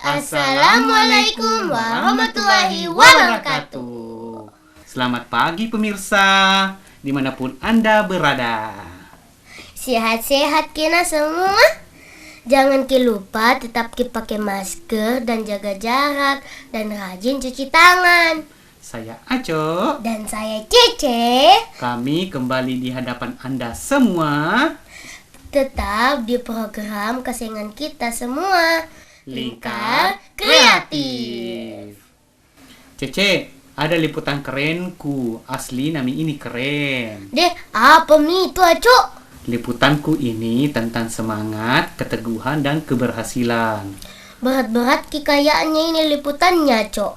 Assalamualaikum warahmatullahi wabarakatuh. Selamat pagi pemirsa, dimanapun Anda berada. Sehat-sehat kena semua. Jangan lupa tetap pakai masker dan jaga jarak dan rajin cuci tangan. Saya Aco. Dan saya Cece. Kami kembali di hadapan Anda semua. Tetap di program kesayangan kita semua, Lingkar Kreatif. Cece, ada liputan kerenku. Asli nami ini keren. Deh, apa itu Aco? Liputanku ini tentang semangat, keteguhan, dan keberhasilan. Berat-berat kayaknya ini liputannya, Cok.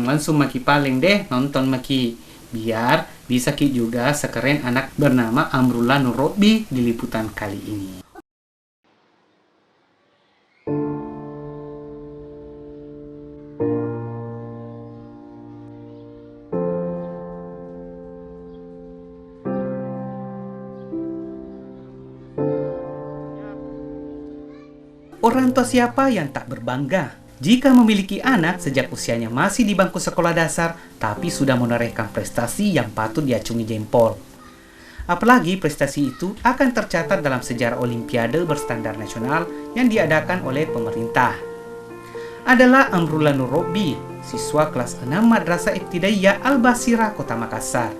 Langsung Maki paling deh nonton Maki. Biar bisa Ki juga sekeren anak bernama Amrullah Nurrobi di liputan kali ini. Orang tua siapa yang tak berbangga jika memiliki anak sejak usianya masih di bangku sekolah dasar tapi sudah menorehkan prestasi yang patut diacungi jempol. Apalagi prestasi itu akan tercatat dalam sejarah olimpiade berstandar nasional yang diadakan oleh pemerintah. Adalah Amrullah Nurrobi, siswa kelas 6 Madrasah Ibtidaiyah Al-Basirah Kota Makassar.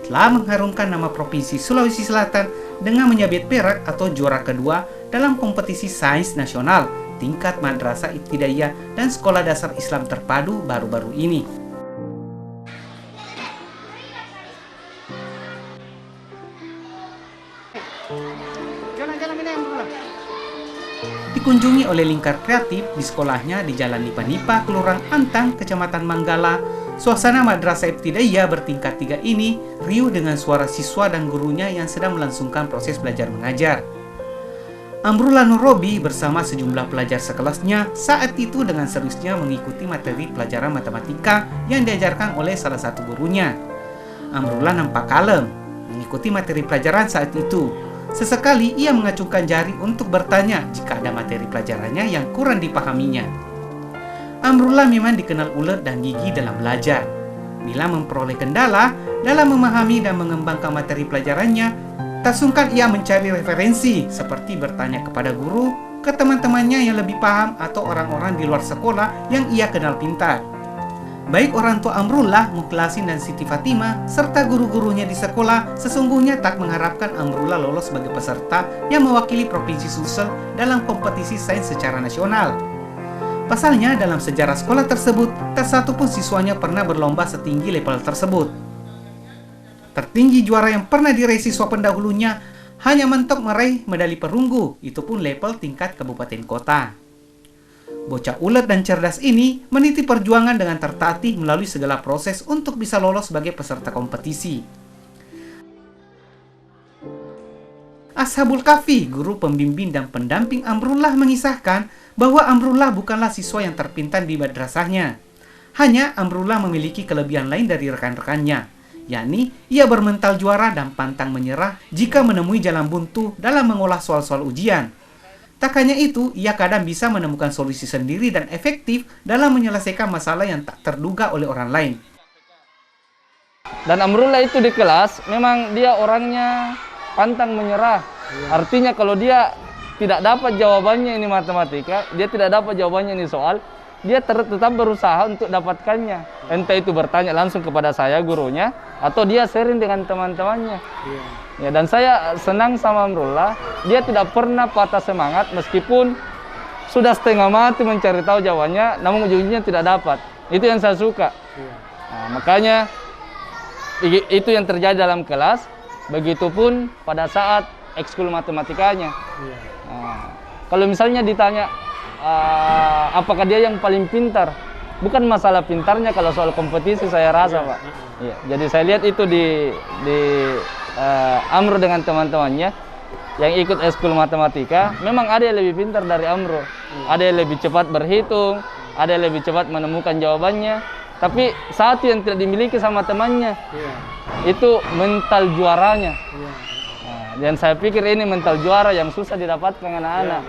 Telah mengharumkan nama Provinsi Sulawesi Selatan dengan menyabet perak atau juara kedua dalam kompetisi sains nasional tingkat Madrasah Ibtidaiyah dan Sekolah Dasar Islam Terpadu baru-baru ini. Dikunjungi oleh Lingkar Kreatif di sekolahnya di Jalan Nipa-Nipa, Kelurahan Antang, Kecamatan Manggala. Suasana Madrasah Ibtidaiyah bertingkat 3 ini riuh dengan suara siswa dan gurunya yang sedang melangsungkan proses belajar mengajar. Amrullah Nurrobi bersama sejumlah pelajar sekelasnya saat itu dengan seriusnya mengikuti materi pelajaran matematika yang diajarkan oleh salah satu gurunya. Amrullah nampak kalem mengikuti materi pelajaran saat itu. Sesekali ia mengacungkan jari untuk bertanya jika ada materi pelajarannya yang kurang dipahaminya. Amrullah memang dikenal ulet dan gigih dalam belajar. Bila memperoleh kendala dalam memahami dan mengembangkan materi pelajarannya, tak sungkan ia mencari referensi seperti bertanya kepada guru, ke teman-temannya yang lebih paham atau orang-orang di luar sekolah yang ia kenal pintar. Baik orang tua Amrullah, Mukhlasin dan Siti Fatimah, serta guru-gurunya di sekolah sesungguhnya tak mengharapkan Amrullah lolos sebagai peserta yang mewakili Provinsi Sulsel dalam kompetisi sains secara nasional. Pasalnya dalam sejarah sekolah tersebut, tak satu pun siswanya pernah berlomba setinggi level tersebut. Tertinggi juara yang pernah diraih siswa pendahulunya hanya mentok meraih medali perunggu, itu pun level tingkat kabupaten kota. Bocah ulet dan cerdas ini meniti perjuangan dengan tertatih melalui segala proses untuk bisa lolos sebagai peserta kompetisi. Ashabul Kahfi, guru pembimbing dan pendamping Amrullah mengisahkan bahwa Amrullah bukanlah siswa yang terpintar di madrasahnya. Hanya Amrullah memiliki kelebihan lain dari rekan-rekannya, yakni ia bermental juara dan pantang menyerah jika menemui jalan buntu dalam mengolah soal-soal ujian. Tak hanya itu, ia kadang bisa menemukan solusi sendiri dan efektif dalam menyelesaikan masalah yang tak terduga oleh orang lain. Dan Amrullah itu di kelas, memang dia orangnya pantang menyerah. Artinya kalau dia tidak dapat jawabannya ini matematika, dia tidak dapat jawabannya ini soal, dia tetap berusaha untuk dapatkannya. Entah itu bertanya langsung kepada saya, gurunya, atau dia sharing dengan teman-temannya. Ya, dan saya senang sama Amrullah, dia tidak pernah patah semangat meskipun sudah setengah mati mencari tahu jawabannya, namun ujung-ujungnya tidak dapat. Itu yang saya suka. Nah, makanya itu yang terjadi dalam kelas, begitupun pada saat ekskul matematikanya. Nah, kalau misalnya ditanya apakah dia yang paling pintar, bukan masalah pintarnya kalau soal kompetisi saya rasa, Pak. Iya, jadi saya lihat itu di Amro dengan teman-temannya yang ikut ekskul matematika, memang ada yang lebih pintar dari Amro, ada yang lebih cepat berhitung, ada yang lebih cepat menemukan jawabannya. Tapi satu yang tidak dimiliki sama temannya, itu mental juaranya. Dan saya pikir ini mental juara yang susah didapatkan anak-anak.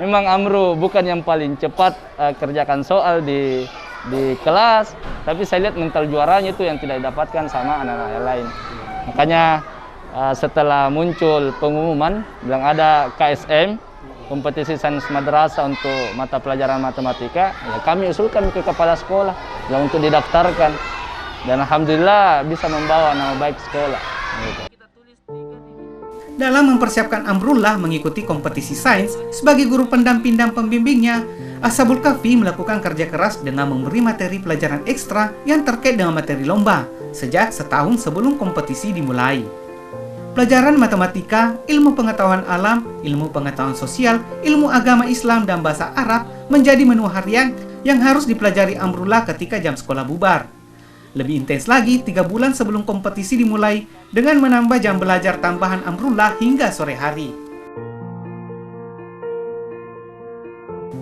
memang Amru bukan yang paling cepat kerjakan soal di kelas, tapi saya lihat mental juaranya itu yang tidak didapatkan sama anak-anak yang lain. Makanya setelah muncul pengumuman bilang ada KSM, kompetisi sains madrasah untuk mata pelajaran matematika, ya kami usulkan ke kepala sekolah ya untuk didaftarkan, dan alhamdulillah bisa membawa nama baik sekolah. Gitu. Dalam mempersiapkan Amrullah mengikuti kompetisi sains sebagai guru pendamping dan pembimbingnya, Ashabul Kahfi melakukan kerja keras dengan memberi materi pelajaran ekstra yang terkait dengan materi lomba sejak setahun sebelum kompetisi dimulai. Pelajaran matematika, ilmu pengetahuan alam, ilmu pengetahuan sosial, ilmu agama Islam, dan bahasa Arab menjadi menu harian yang harus dipelajari Amrullah ketika jam sekolah bubar. Lebih intens lagi 3 bulan sebelum kompetisi dimulai dengan menambah jam belajar tambahan Amrullah hingga sore hari.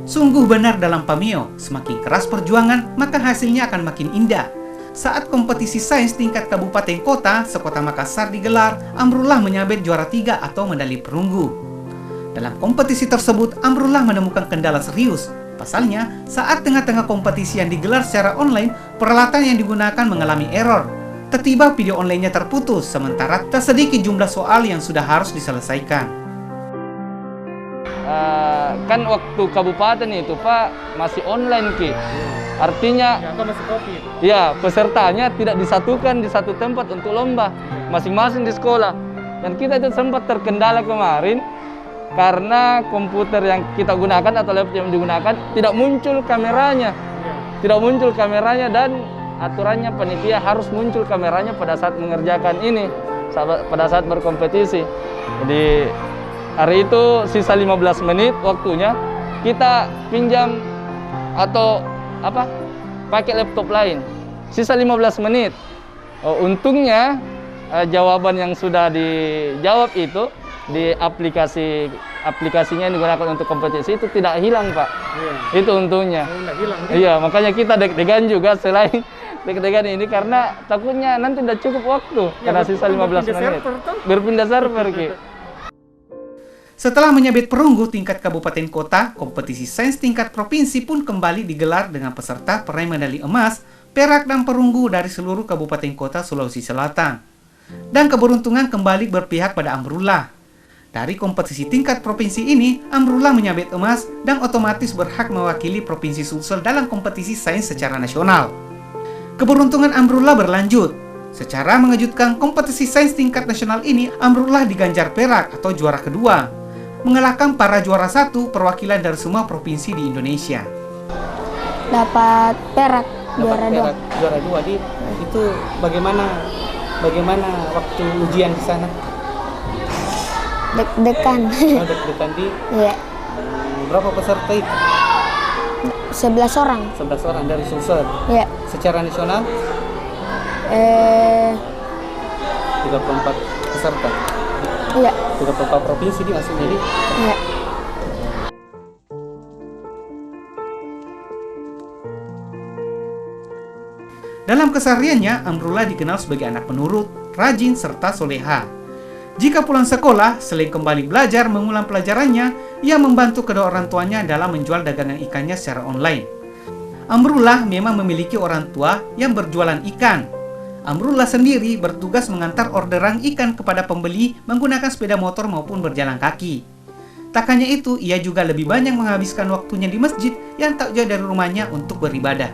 Sungguh benar dalam pameo, semakin keras perjuangan maka hasilnya akan makin indah. Saat kompetisi sains tingkat kabupaten kota sekota Makassar digelar, Amrullah menyabet juara 3 atau medali perunggu. Dalam kompetisi tersebut, Amrullah menemukan kendala serius. Pasalnya, saat tengah-tengah kompetisi yang digelar secara online, peralatan yang digunakan mengalami error. Tiba-tiba video online-nya terputus, sementara tak sedikit jumlah soal yang sudah harus diselesaikan. Kan waktu kabupaten itu Pak masih online Ki. Artinya ya pesertanya tidak disatukan di satu tempat untuk lomba, masing-masing di sekolah. Dan kita itu sempat terkendala kemarin karena komputer yang kita gunakan atau laptop yang digunakan tidak muncul kameranya. Tidak muncul kameranya, dan aturannya panitia harus muncul kameranya pada saat mengerjakan ini, pada saat berkompetisi. Jadi hari itu sisa 15 menit waktunya, kita pinjam atau pakai laptop lain. Sisa 15 menit. Untungnya jawaban yang sudah dijawab itu di aplikasinya yang digunakan untuk kompetisi itu tidak hilang Pak. Itu untungnya. Iya, makanya kita deg-degan juga selain deg-degan ini karena takutnya nanti tidak cukup waktu karena sisa 15 menit. Berpindah server Ki. Setelah menyabet perunggu tingkat kabupaten kota, kompetisi sains tingkat provinsi pun kembali digelar dengan peserta peraih medali emas, perak, dan perunggu dari seluruh kabupaten kota Sulawesi Selatan. Dan keberuntungan kembali berpihak pada Amrullah. Dari kompetisi tingkat provinsi ini, Amrullah menyabet emas dan otomatis berhak mewakili Provinsi Sulsel dalam kompetisi sains secara nasional. Keberuntungan Amrullah berlanjut. Secara mengejutkan, kompetisi sains tingkat nasional ini, Amrullah diganjar perak atau juara kedua, mengalahkan para juara 1 perwakilan dari semua provinsi di Indonesia. Dapat perak, juara 2. Juara 2 itu bagaimana waktu ujian di sana? Deg-degan. Deg-degan Iya. Berapa peserta itu? 11 orang. 11 orang dari Sulsel. Iya. Secara nasional 34 peserta. Iya. 34 provinsi di maksudnya jadi. Iya. Dalam kesehariannya, Amrullah dikenal sebagai anak penurut, rajin, serta soleha. Jika pulang sekolah, selain kembali belajar mengulang pelajarannya, ia membantu kedua orang tuanya dalam menjual dagangan ikannya secara online. Amrullah memang memiliki orang tua yang berjualan ikan. Amrullah sendiri bertugas mengantar orderan ikan kepada pembeli menggunakan sepeda motor maupun berjalan kaki. Tak hanya itu, ia juga lebih banyak menghabiskan waktunya di masjid yang tak jauh dari rumahnya untuk beribadah.